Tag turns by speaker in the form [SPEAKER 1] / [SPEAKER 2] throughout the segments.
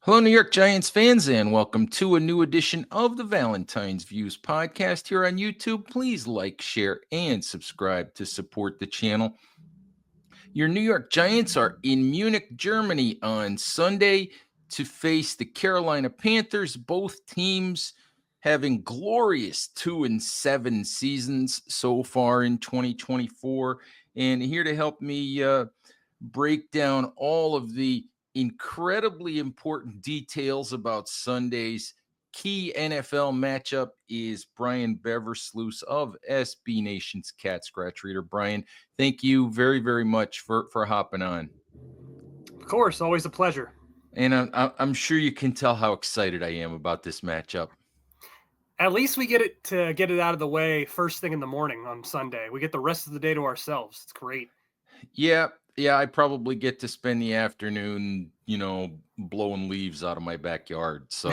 [SPEAKER 1] Hello, New York Giants fans, and welcome to a new edition of the Valentine's Views podcast here on YouTube. Please like, share, and subscribe to support the channel. Your New York Giants are in Munich, Germany on Sunday to face the Carolina Panthers. Both teams having glorious 2-7 seasons so far in 2024. And here to help me break down all of the incredibly important details about Sunday's key NFL matchup is Brian Beversluis of SB Nation's Cat Scratch Reader. Brian, thank you very, very much for hopping on.
[SPEAKER 2] Of course, always a pleasure.
[SPEAKER 1] And I'm sure you can tell how excited I am about this matchup.
[SPEAKER 2] At least we get it out of the way first thing in the morning on Sunday. We get the rest of the day to ourselves. It's great.
[SPEAKER 1] Yeah, I probably get to spend the afternoon, blowing leaves out of my backyard. So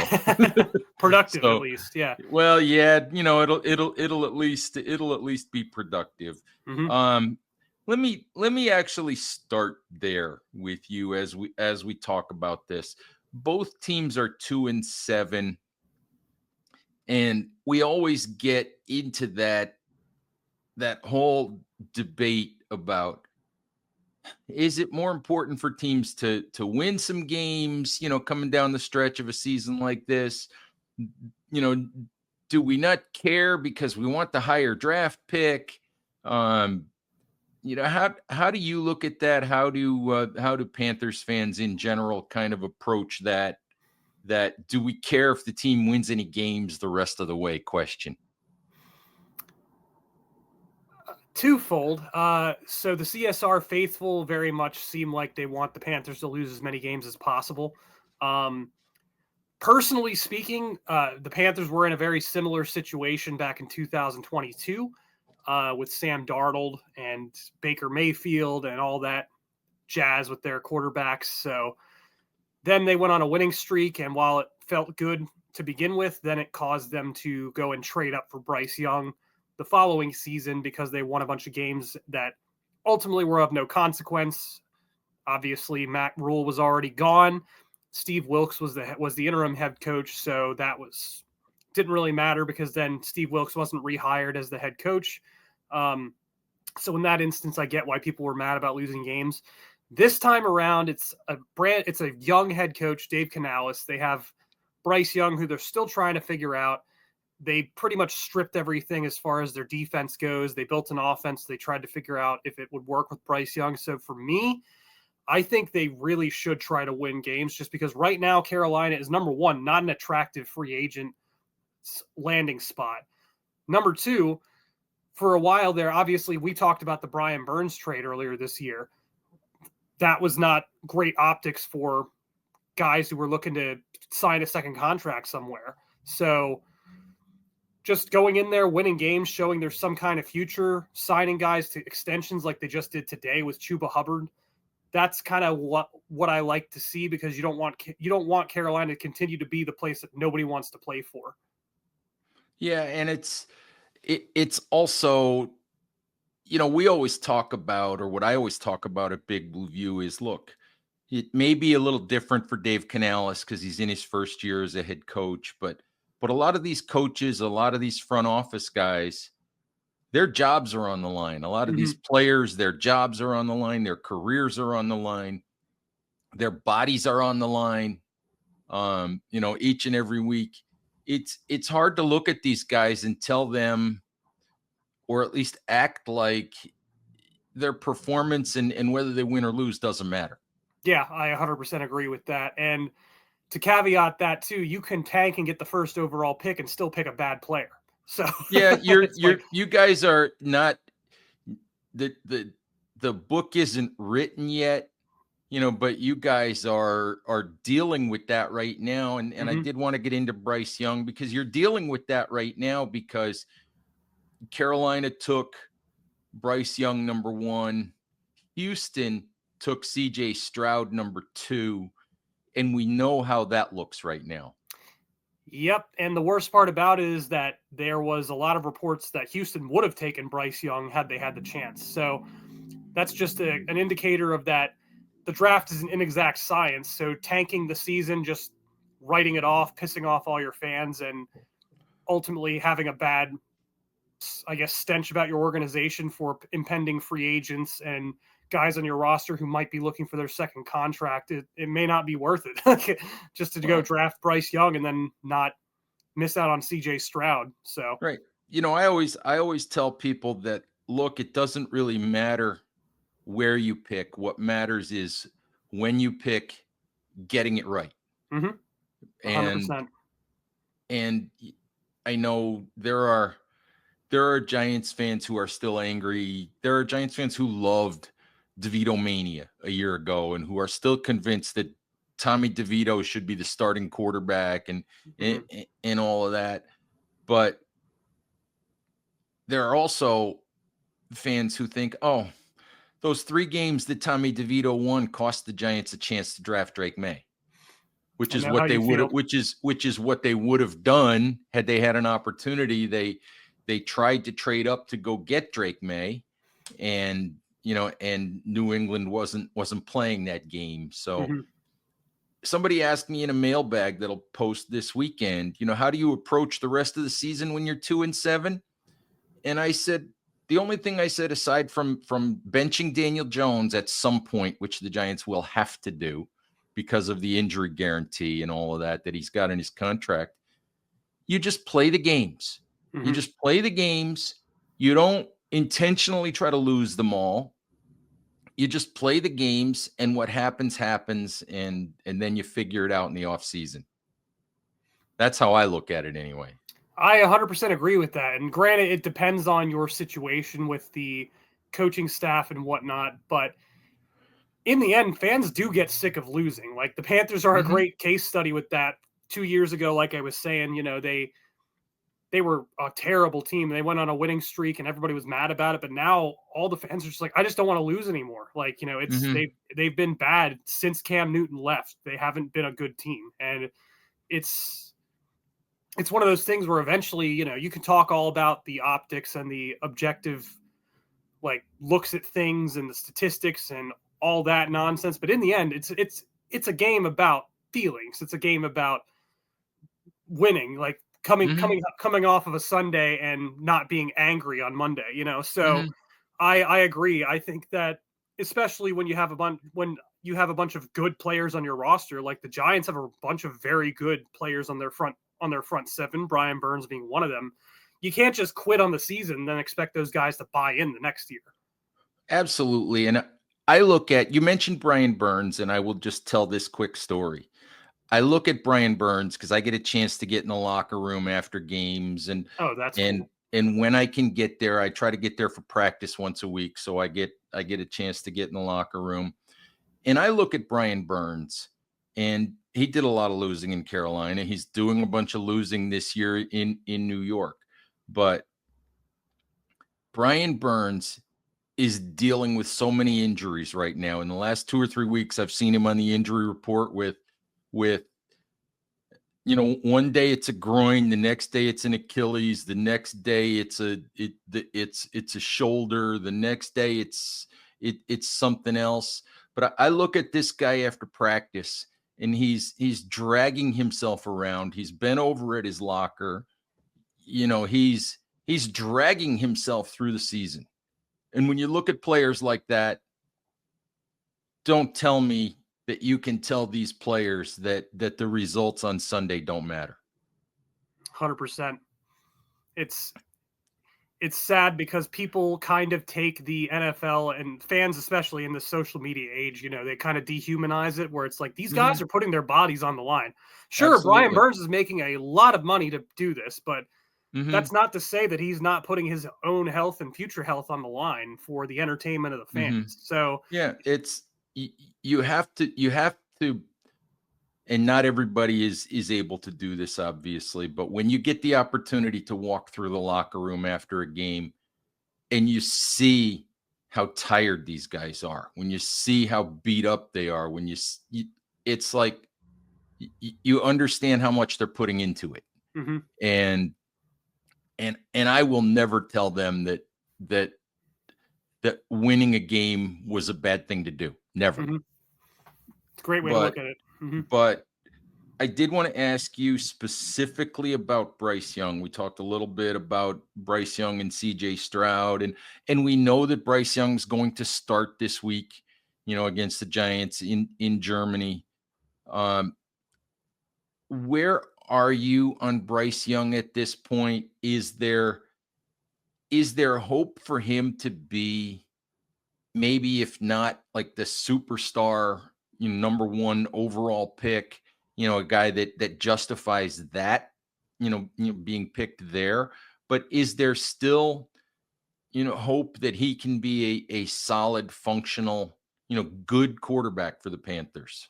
[SPEAKER 2] Productive,
[SPEAKER 1] so,
[SPEAKER 2] at least. Yeah.
[SPEAKER 1] Well, yeah, it'll at least be productive.
[SPEAKER 2] Mm-hmm.
[SPEAKER 1] Let me actually start there with you as we talk about this. Both teams are 2-7, and we always get into that whole debate about, is it more important for teams to win some games, coming down the stretch of a season like this? Do we not care because we want the higher draft pick? How do you look at that? How do Panthers fans in general kind of approach that do we care if the team wins any games the rest of the way question?
[SPEAKER 2] Twofold. So the CSR faithful very much seem like they want the Panthers to lose as many games as possible. Personally speaking, the Panthers were in a very similar situation back in 2022 with Sam Darnold and Baker Mayfield and all that jazz with their quarterbacks. So then they went on a winning streak, and while it felt good to begin with, then it caused them to go and trade up for Bryce Young the following season because they won a bunch of games that ultimately were of no consequence. Obviously, Matt Rule was already gone. Steve Wilks was the interim head coach, so that didn't really matter because then Steve Wilks wasn't rehired as the head coach. So in that instance, I get why people were mad about losing games. This time around, it's a young head coach, Dave Canales. They have Bryce Young, who they're still trying to figure out. They pretty much stripped everything as far as their defense goes. They built an offense. They tried to figure out if it would work with Bryce Young. So for me, I think they really should try to win games just because right now Carolina is, number one, not an attractive free agent landing spot. Number two, for a while there, obviously we talked about the Brian Burns trade earlier this year. That was not great optics for guys who were looking to sign a second contract somewhere. So just going in there, winning games, showing there's some kind of future, signing guys to extensions like they just did today with Chuba Hubbard. That's kind of what I like to see because you don't want Carolina to continue to be the place that nobody wants to play for.
[SPEAKER 1] Yeah, and it's also, we always talk about, or what I always talk about at Big Blue View is, look, it may be a little different for Dave Canales because he's in his first year as a head coach, but a lot of these coaches, a lot of these front office guys, their jobs are on the line. A lot of these players, their jobs are on the line, their careers are on the line, their bodies are on the line. Each and every week. It's hard to look at these guys and tell them, or at least act like their performance and whether they win or lose doesn't matter.
[SPEAKER 2] Yeah, I 100% agree with that. And to caveat that too, you can tank and get the first overall pick and still pick a bad player. So
[SPEAKER 1] yeah, you guys are not, the book isn't written yet, but you guys are dealing with that right now. And I did want to get into Bryce Young because you're dealing with that right now because Carolina took Bryce Young number 1, Houston took CJ Stroud number 2, and we know how that looks right now.
[SPEAKER 2] Yep, and the worst part about it is that there was a lot of reports that Houston would have taken Bryce Young had they had the chance. So that's just an indicator of that the draft is an inexact science. So tanking the season just writing it off, pissing off all your fans, and ultimately having a bad, I guess, stench about your organization for impending free agents and guys on your roster who might be looking for their second contract. It may not be worth it just to go draft Bryce Young and then not miss out on CJ Stroud. So
[SPEAKER 1] right. I always tell people that, look, it doesn't really matter where you pick. What matters is when you pick, getting it right.
[SPEAKER 2] 100%.
[SPEAKER 1] And I know there are Giants fans who are still angry. There are Giants fans who loved DeVito mania a year ago and who are still convinced that Tommy DeVito should be the starting quarterback and all of that. But there are also fans who think, oh, those 3 games that Tommy DeVito won cost the Giants a chance to draft Drake May, which is what they would have, which is what they would have done had they had an opportunity. They tried to trade up to go get Drake May, and and New England wasn't playing that game. So somebody asked me in a mailbag that'll post this weekend, how do you approach the rest of the season when you're 2-7? And I said, the only thing I said, aside from benching Daniel Jones at some point, which the Giants will have to do because of the injury guarantee and all of that he's got in his contract, you just play the games. You just play the games. You don't intentionally try to lose them all. You just play the games, and what happens, and then you figure it out in the offseason. That's how I look at it anyway.
[SPEAKER 2] I 100% agree with that. And granted, it depends on your situation with the coaching staff and whatnot. But in the end, fans do get sick of losing. Like the Panthers are a great case study with that. 2 years ago, like I was saying, they were a terrible team. They went on a winning streak and everybody was mad about it. But now all the fans are just like, I just don't want to lose anymore. Like, it's they've been bad since Cam Newton left. They haven't been a good team. And it's one of those things where eventually, you can talk all about the optics and the objective, like, looks at things and the statistics and all that nonsense. But in the end, it's a game about feelings. It's a game about winning, like coming off of a Sunday and not being angry on Monday, So I agree. I think that especially when you have a bunch of good players on your roster, like the Giants have a bunch of very good players on their front 7, Brian Burns being one of them. You can't just quit on the season and then expect those guys to buy in the next year.
[SPEAKER 1] Absolutely. And I look at, you mentioned Brian Burns, and I will just tell this quick story. I look at Brian Burns because I get a chance to get in the locker room after games, and
[SPEAKER 2] that's
[SPEAKER 1] cool. And when I can get there, I try to get there for practice once a week, so I get a chance to get in the locker room. And I look at Brian Burns, and he did a lot of losing in Carolina. He's doing a bunch of losing this year in New York, but Brian Burns is dealing with so many injuries right now. In the last 2 or 3 weeks, I've seen him on the injury report with one day it's a groin, the next day it's an Achilles, the next day it's a shoulder, the next day it's something else. But I look at this guy after practice, and he's dragging himself around. He's bent over at his locker. He's dragging himself through the season. And when you look at players like that, don't tell me that you can tell these players that the results on Sunday don't matter.
[SPEAKER 2] 100%. It's sad because people kind of take the NFL, and fans especially in the social media age, they kind of dehumanize it, where it's like these guys are putting their bodies on the line. Sure, absolutely. Brian Burns is making a lot of money to do this, but that's not to say that he's not putting his own health and future health on the line for the entertainment of the fans. So
[SPEAKER 1] yeah, it's you have to, and not everybody is able to do this, obviously, but when you get the opportunity to walk through the locker room after a game and you see how tired these guys are, when you see how beat up they are, when it's like you understand how much they're putting into it. And I will never tell them that winning a game was a bad thing to do. Never.
[SPEAKER 2] It's a great way to look at it.
[SPEAKER 1] But I did want to ask you specifically about Bryce Young. We talked a little bit about Bryce Young and CJ Stroud, and we know that Bryce Young's going to start this week, against the Giants in Germany. Where are you on Bryce Young at this point? Is there hope for him to be, maybe if not like the superstar, number one overall pick, a guy that justifies that, being picked there? But is there still, hope that he can be a solid, functional, good quarterback for the Panthers?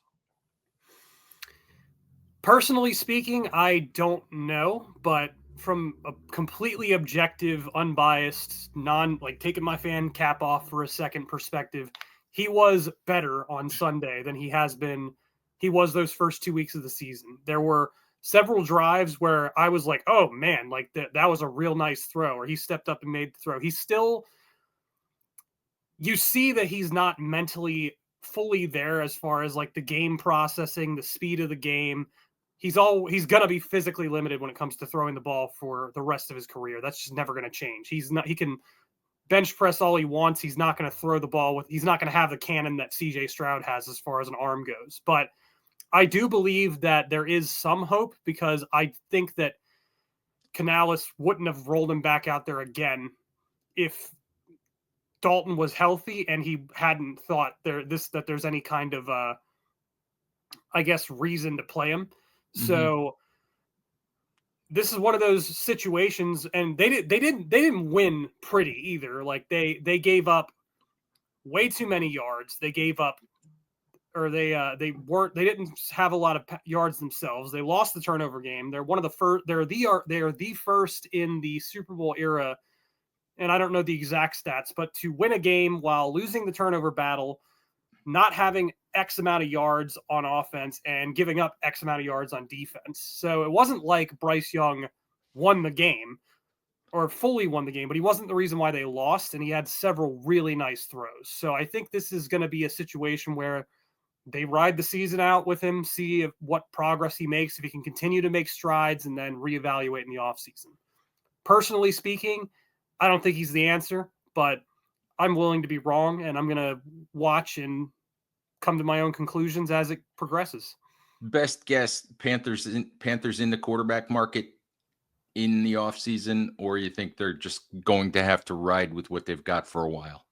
[SPEAKER 2] Personally speaking, I don't know, but from a completely objective, unbiased, taking my fan cap off for a second perspective, he was better on Sunday than he was those first 2 weeks of the season. There were several drives where I was like, oh man, like that was a real nice throw, or he stepped up and made the throw. You see that he's not mentally fully there as far as like the game processing, the speed of the game. He's going to be physically limited when it comes to throwing the ball for the rest of his career. That's just never going to change. He can bench press all he wants. He's not going to throw the ball he's not going to have the cannon that CJ Stroud has as far as an arm goes. But I do believe that there is some hope, because I think that Canales wouldn't have rolled him back out there again if Dalton was healthy and he hadn't thought that there's any kind of reason to play him. So this is one of those situations, and they didn't win pretty either. Like they gave up way too many yards. They gave up, or they didn't have a lot of yards themselves. They lost the turnover game. They're one of the first. They're the first in the Super Bowl era, and I don't know the exact stats, but to win a game while losing the turnover battle, not having X amount of yards on offense and giving up X amount of yards on defense. So it wasn't like Bryce Young won the game or fully won the game, but he wasn't the reason why they lost, and he had several really nice throws. So I think this is going to be a situation where they ride the season out with him, see what progress he makes, if he can continue to make strides, and then reevaluate in the offseason. Personally speaking, I don't think he's the answer, but I'm willing to be wrong, and I'm going to watch and come to my own conclusions as it progresses.
[SPEAKER 1] Best guess, Panthers in the quarterback market in the offseason, or you think they're just going to have to ride with what they've got for a while?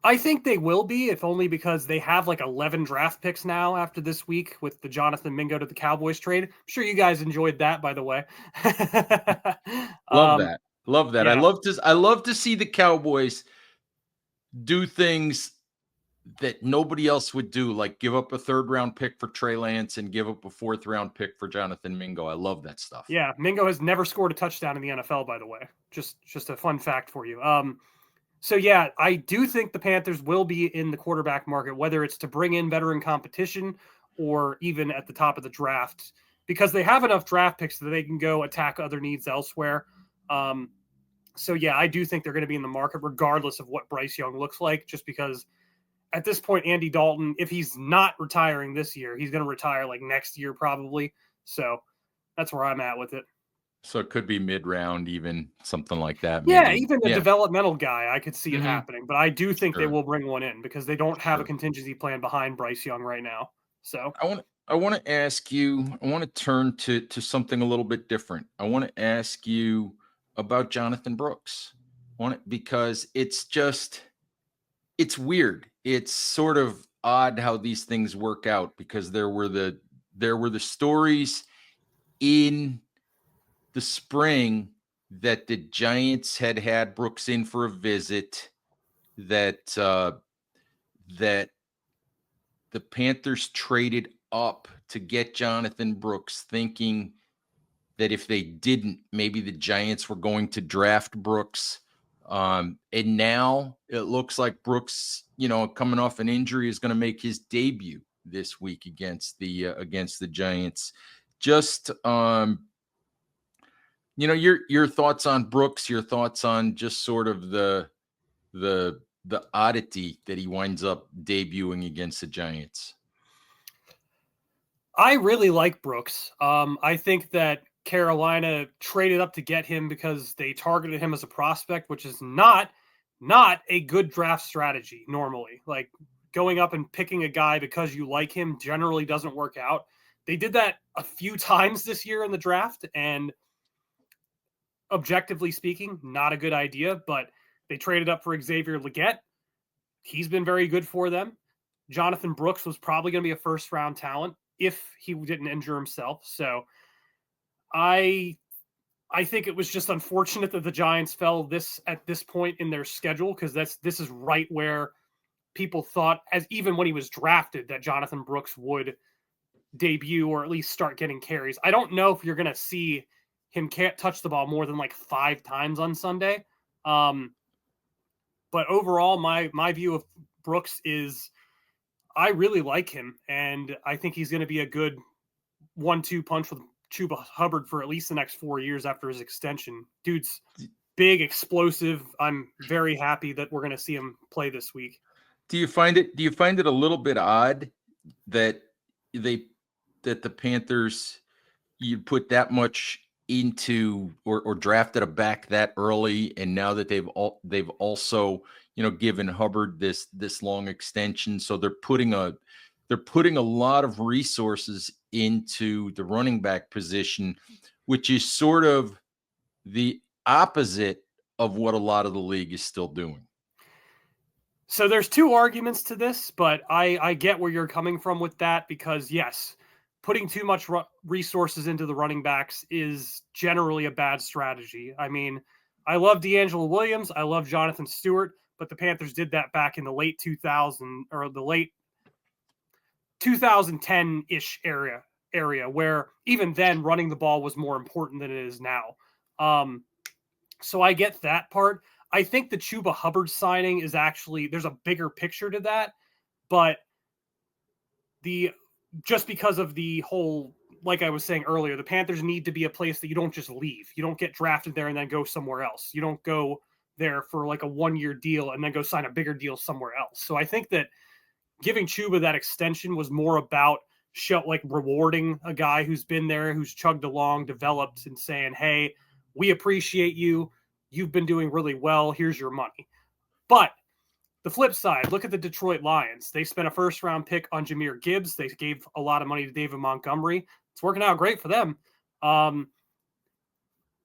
[SPEAKER 2] I think they will be, if only because they have like 11 draft picks now after this week with the Jonathan Mingo to the Cowboys trade. I'm sure you guys enjoyed that, by the way.
[SPEAKER 1] Love that. Love that.
[SPEAKER 2] Yeah.
[SPEAKER 1] I love to see the Cowboys do things that nobody else would do, like give up a 3rd-round pick for Trey Lance and give up a 4th-round pick for Jonathan Mingo. I love that stuff.
[SPEAKER 2] Yeah, Mingo has never scored a touchdown in the NFL, by the way. Just a fun fact for you. So yeah, I do think the Panthers will be in the quarterback market, whether it's to bring in veteran competition or even at the top of the draft, because they have enough draft picks that they can go attack other needs elsewhere. So yeah, I do think they're going to be in the market regardless of what Bryce Young looks like, just because at this point, Andy Dalton, if he's not retiring this year, he's going to retire like next year probably. So that's where I'm at with it.
[SPEAKER 1] So it could be mid-round, even something like that.
[SPEAKER 2] Yeah,
[SPEAKER 1] Maybe.
[SPEAKER 2] even a developmental guy, I could see it
[SPEAKER 1] Mhm.
[SPEAKER 2] happening. But I do think they
[SPEAKER 1] Sure.
[SPEAKER 2] will bring one in because they don't have a
[SPEAKER 1] Sure.
[SPEAKER 2] contingency plan behind Bryce Young right now. So
[SPEAKER 1] I want to ask you, I want to turn to something a little bit different. I want to ask you about Jonathan Brooks. Because it's weird. It's sort of odd how these things work out, because there were the stories in the spring that the Giants had Brooks in for a visit, that that the Panthers traded up to get Jonathan Brooks, thinking that if they didn't, maybe the Giants were going to draft Brooks. And now it looks like Brooks, coming off an injury, is going to make his debut this week against the Giants. Just your thoughts on Brooks, your thoughts on just sort of the oddity that he winds up debuting against the Giants.
[SPEAKER 2] I really like Brooks. I think that Carolina traded up to get him because they targeted him as a prospect, which is not a good draft strategy normally. Like going up and picking a guy because you like him generally doesn't work out. They did that a few times this year in the draft, and objectively speaking, not a good idea, but they traded up for Xavier Legette. He's been very good for them. Jonathan Brooks was probably going to be a first round talent if he didn't injure himself. So I think it was just unfortunate that the Giants fell at this point in their schedule, because this is right where people thought, as even when he was drafted, that Jonathan Brooks would debut or at least start getting carries. I don't know if you're going to see him can't touch the ball more than like 5 times on Sunday. But overall, my view of Brooks is I really like him, and I think he's going to be a good 1-2 punch with Chuba Hubbard for at least the next 4 years after his extension. Dude's big, explosive. I'm very happy that we're going to see him play this week.
[SPEAKER 1] Do you find it a little bit odd that the Panthers, you put that much into or drafted a back that early, and now that they've also given Hubbard this long extension, so they're putting a lot of resources into the running back position, which is sort of the opposite of what a lot of the league is still doing.
[SPEAKER 2] So there's 2 arguments to this, but I get where you're coming from with that, because yes, putting too much resources into the running backs is generally a bad strategy. I mean, I love DeAngelo Williams, I love Jonathan Stewart, but the Panthers did that back in the late 2000 or the late 2010-ish area where even then running the ball was more important than it is now. So I get that part. I think the Chuba Hubbard signing is actually, there's a bigger picture to that, but just because of the whole, like I was saying earlier, the Panthers need to be a place that you don't just leave. You don't get drafted there and then go somewhere else. You don't go there for like a 1-year deal and then go sign a bigger deal somewhere else. So I think that giving Chuba that extension was more about rewarding a guy who's been there, who's chugged along, developed, and saying, hey, we appreciate you. You've been doing really well. Here's your money. But the flip side, look at the Detroit Lions. They spent a first-round pick on Jahmyr Gibbs. They gave a lot of money to David Montgomery. It's working out great for them.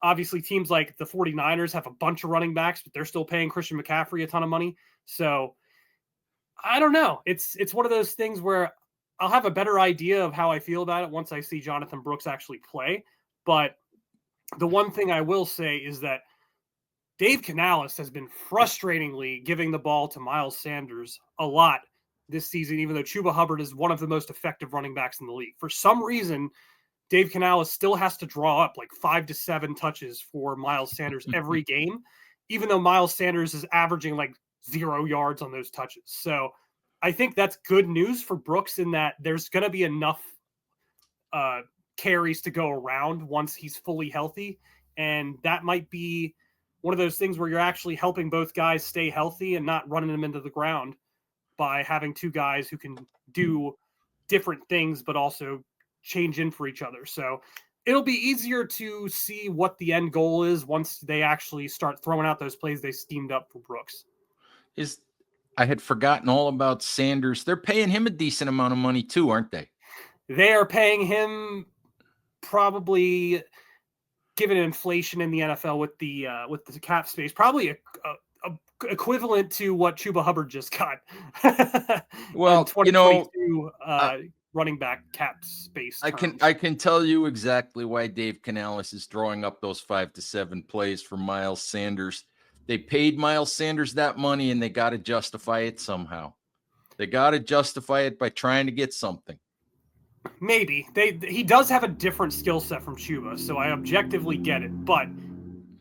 [SPEAKER 2] Obviously, teams like the 49ers have a bunch of running backs, but they're still paying Christian McCaffrey a ton of money. So I don't know. It's one of those things where I'll have a better idea of how I feel about it once I see Jonathan Brooks actually play. But the one thing I will say is that Dave Canales has been frustratingly giving the ball to Miles Sanders a lot this season, even though Chuba Hubbard is one of the most effective running backs in the league. For some reason, Dave Canales still has to draw up like 5 to 7 touches for Miles Sanders every game, even though Miles Sanders is averaging like 0 yards on those touches. So I think that's good news for Brooks in that there's going to be enough carries to go around once he's fully healthy. And that might be one of those things where you're actually helping both guys stay healthy and not running them into the ground by having 2 guys who can do different things, but also change in for each other. So it'll be easier to see what the end goal is once they actually start throwing out those plays they schemed up for Brooks.
[SPEAKER 1] I had forgotten all about Sanders. They're paying him a decent amount of money too, aren't they?
[SPEAKER 2] They are paying him, probably given inflation in the NFL with the cap space, probably a equivalent to what Chuba Hubbard just got.
[SPEAKER 1] Well,
[SPEAKER 2] 2022 running back cap space.
[SPEAKER 1] I can tell you exactly why Dave Canales is drawing up those 5 to 7 plays for Miles Sanders. They paid Miles Sanders that money, and they got to justify it somehow. They got to justify it by trying to get something.
[SPEAKER 2] Maybe he does have a different skill set from Chuba, so I objectively get it. But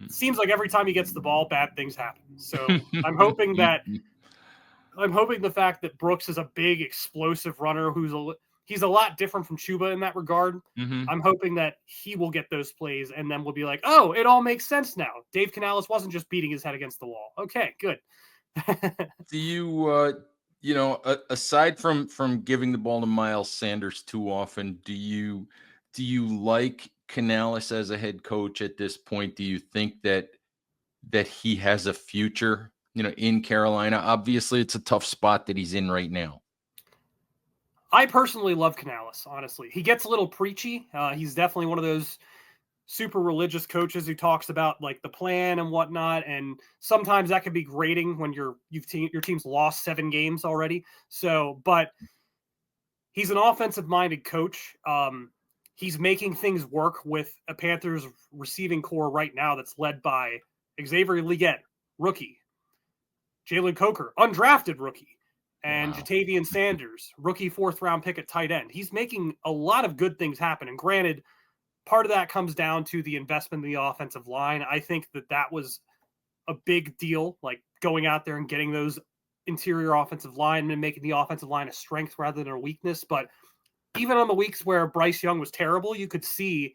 [SPEAKER 2] it seems like every time he gets the ball, bad things happen. So I'm hoping the fact that Brooks is a big, explosive runner he's a lot different from Chuba in that regard.
[SPEAKER 1] Mm-hmm.
[SPEAKER 2] I'm hoping that he will get those plays, and then we'll be like, oh, it all makes sense now. Dave Canales wasn't just beating his head against the wall. Okay, good.
[SPEAKER 1] Do Aside from giving the ball to Miles Sanders too often, do you like Canales as a head coach at this point? Do you think that he has a future, in Carolina? Obviously, it's a tough spot that he's in right now.
[SPEAKER 2] I personally love Canales, honestly. He gets a little preachy. He's definitely one of those super religious coaches who talks about like the plan and whatnot, and sometimes that can be grating when your team's lost 7 games already. So, but he's an offensive minded coach. He's making things work with a Panthers receiving core right now that's led by Xavier Legette, rookie, Jalen Coker, undrafted rookie, and
[SPEAKER 1] Wow.
[SPEAKER 2] Jatavian Sanders, rookie 4th round pick at tight end. He's making a lot of good things happen. And granted, part of that comes down to the investment in the offensive line. I think that was a big deal, like going out there and getting those interior offensive linemen and making the offensive line a strength rather than a weakness. But even on the weeks where Bryce Young was terrible, you could see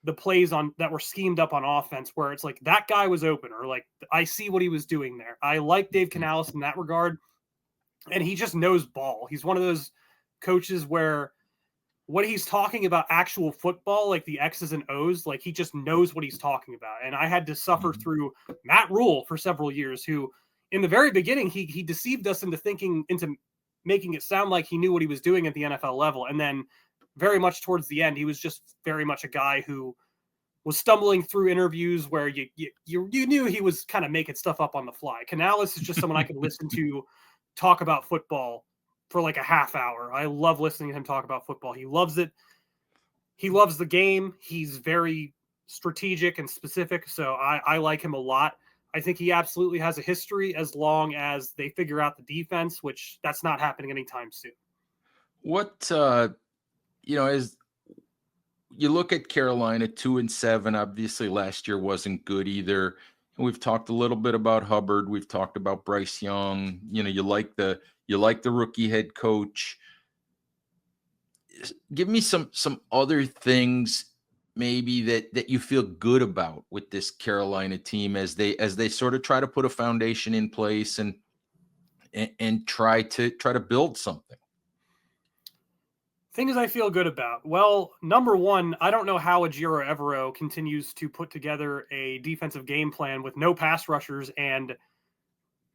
[SPEAKER 2] the plays on that were schemed up on offense where it's like that guy was open, or like I see what he was doing there. I like Dave Canales in that regard, and he just knows ball. He's one of those coaches where what he's talking about actual football, like the X's and O's, like he just knows what he's talking about. And I had to suffer through Matt Rule for several years, who in the very beginning, he deceived us into making it sound like he knew what he was doing at the NFL level. And then very much towards the end, he was just very much a guy who was stumbling through interviews where you knew he was kind of making stuff up on the fly. Canales is just someone I could listen to talk about football for like a half hour. I love listening to him talk about football. He loves it. He loves the game. He's very strategic and specific. So I like him a lot. I think he absolutely has a history as long as they figure out the defense, which that's not happening anytime soon.
[SPEAKER 1] What as you look at Carolina 2-7, obviously last year wasn't good either. And we've talked a little bit about Hubbard. We've talked about Bryce Young. You like the rookie head coach. Give me some other things maybe that you feel good about with this Carolina team as they sort of try to put a foundation in place and try to build something.
[SPEAKER 2] Things I feel good about. Well, number one, I don't know how Ejiro Evero continues to put together a defensive game plan with no pass rushers and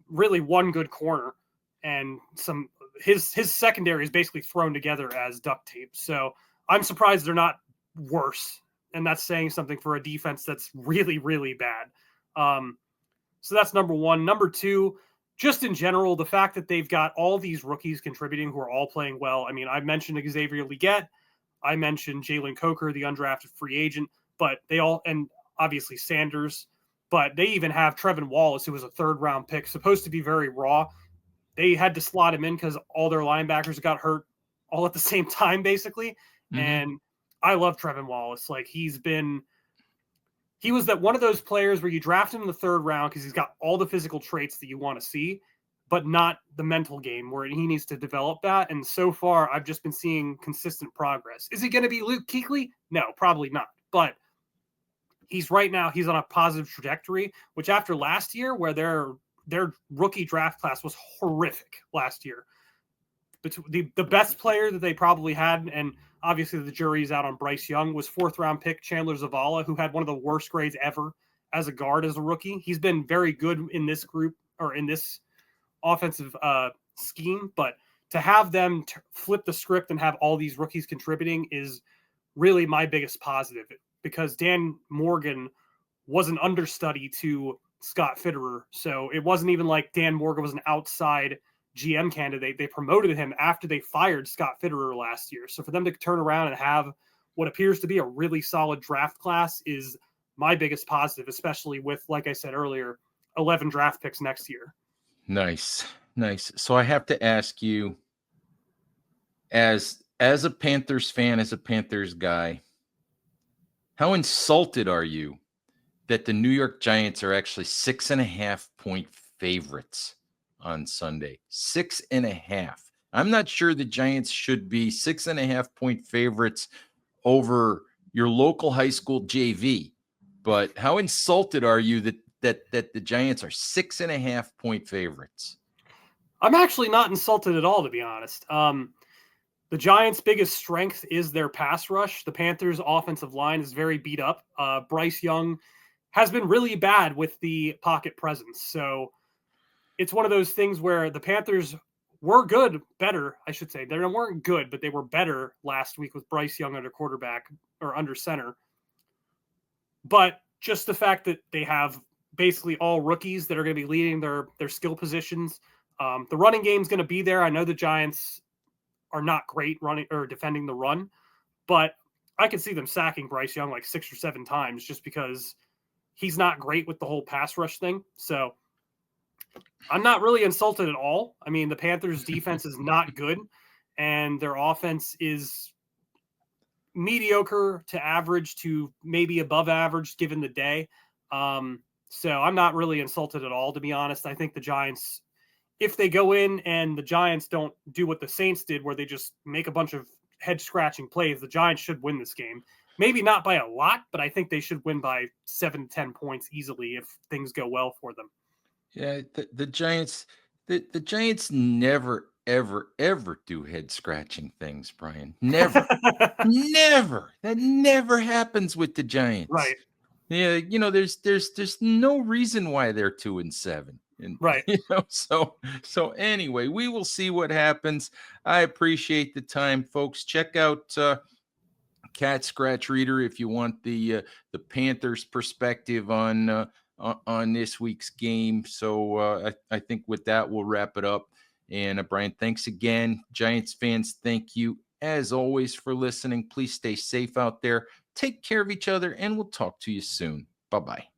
[SPEAKER 2] really one good corner, and his secondary is basically thrown together as duct tape. So I'm surprised they're not worse, and that's saying something for a defense that's really, really bad. So that's number one. Number two, just in general, the fact that they've got all these rookies contributing who are all playing well. I mean, I mentioned Xavier Legette, I mentioned Jalen Coker, the undrafted free agent, but they all, and obviously Sanders, but they even have Trevin Wallace, who was a 3rd round pick, supposed to be very raw. They had to slot him in because all their linebackers got hurt all at the same time, basically. And I love Trevin Wallace. Like he was that one of those players where you draft him in the 3rd round because he's got all the physical traits that you want to see, but not the mental game where he needs to develop that. And so far, I've just been seeing consistent progress. Is he going to be Luke Kuechly? No, probably not. But he's on a positive trajectory, which after last year where their rookie draft class was horrific last year. The best player that they probably had, and obviously the jury's out on Bryce Young, was 4th round pick Chandler Zavala, who had one of the worst grades ever as a guard as a rookie. He's been very good in this group or in this offensive scheme, but to have them flip the script and have all these rookies contributing is really my biggest positive, because Dan Morgan was an understudy to Scott Fitterer. So it wasn't even like Dan Morgan was an outside GM candidate. They promoted him after they fired Scott Fitterer last year. So for them to turn around and have what appears to be a really solid draft class is my biggest positive, especially with, like I said earlier, 11 draft picks next year.
[SPEAKER 1] Nice. So I have to ask you, as a Panthers fan, as a Panthers guy, how insulted are you that the New York Giants are actually 6.5-point favorites on Sunday? 6.5. I'm not sure the Giants should be 6.5-point favorites over your local high school JV. But how insulted are you that the Giants are 6.5-point favorites?
[SPEAKER 2] I'm actually not insulted at all, to be honest. The Giants' biggest strength is their pass rush. The Panthers' offensive line is very beat up. Bryce Young has been really bad with the pocket presence. So it's one of those things where the Panthers were better, I should say. They weren't good, but they were better last week with Bryce Young under quarterback or under center. But just the fact that they have basically all rookies that are going to be leading their skill positions. The running game is going to be there. I know the Giants are not great running or defending the run, but I could see them sacking Bryce Young like 6 or 7 times just because he's not great with the whole pass rush thing. So I'm not really insulted at all. I mean, the Panthers defense is not good and their offense is mediocre to average to maybe above average given the day. So I'm not really insulted at all, to be honest. I think the Giants, if they go in and the Giants don't do what the Saints did, where they just make a bunch of head scratching plays, the Giants should win this game. Maybe not by a lot, but I think they should win by 7 to 10 points easily if things go well for them.
[SPEAKER 1] Yeah, the Giants, the Giants never, ever do head scratching things, Brian. Never, never. That never happens with the Giants.
[SPEAKER 2] Right.
[SPEAKER 1] Yeah, there's no reason why they're 2-7. And
[SPEAKER 2] Right.
[SPEAKER 1] so anyway, we will see what happens. I appreciate the time, folks. Check out Cat Scratch Reader if you want the Panthers perspective on this week's game. So I think with that we'll wrap it up. And Brian, thanks again. Giants fans, thank you as always for listening. Please stay safe out there. Take care of each other, and we'll talk to you soon. Bye-bye.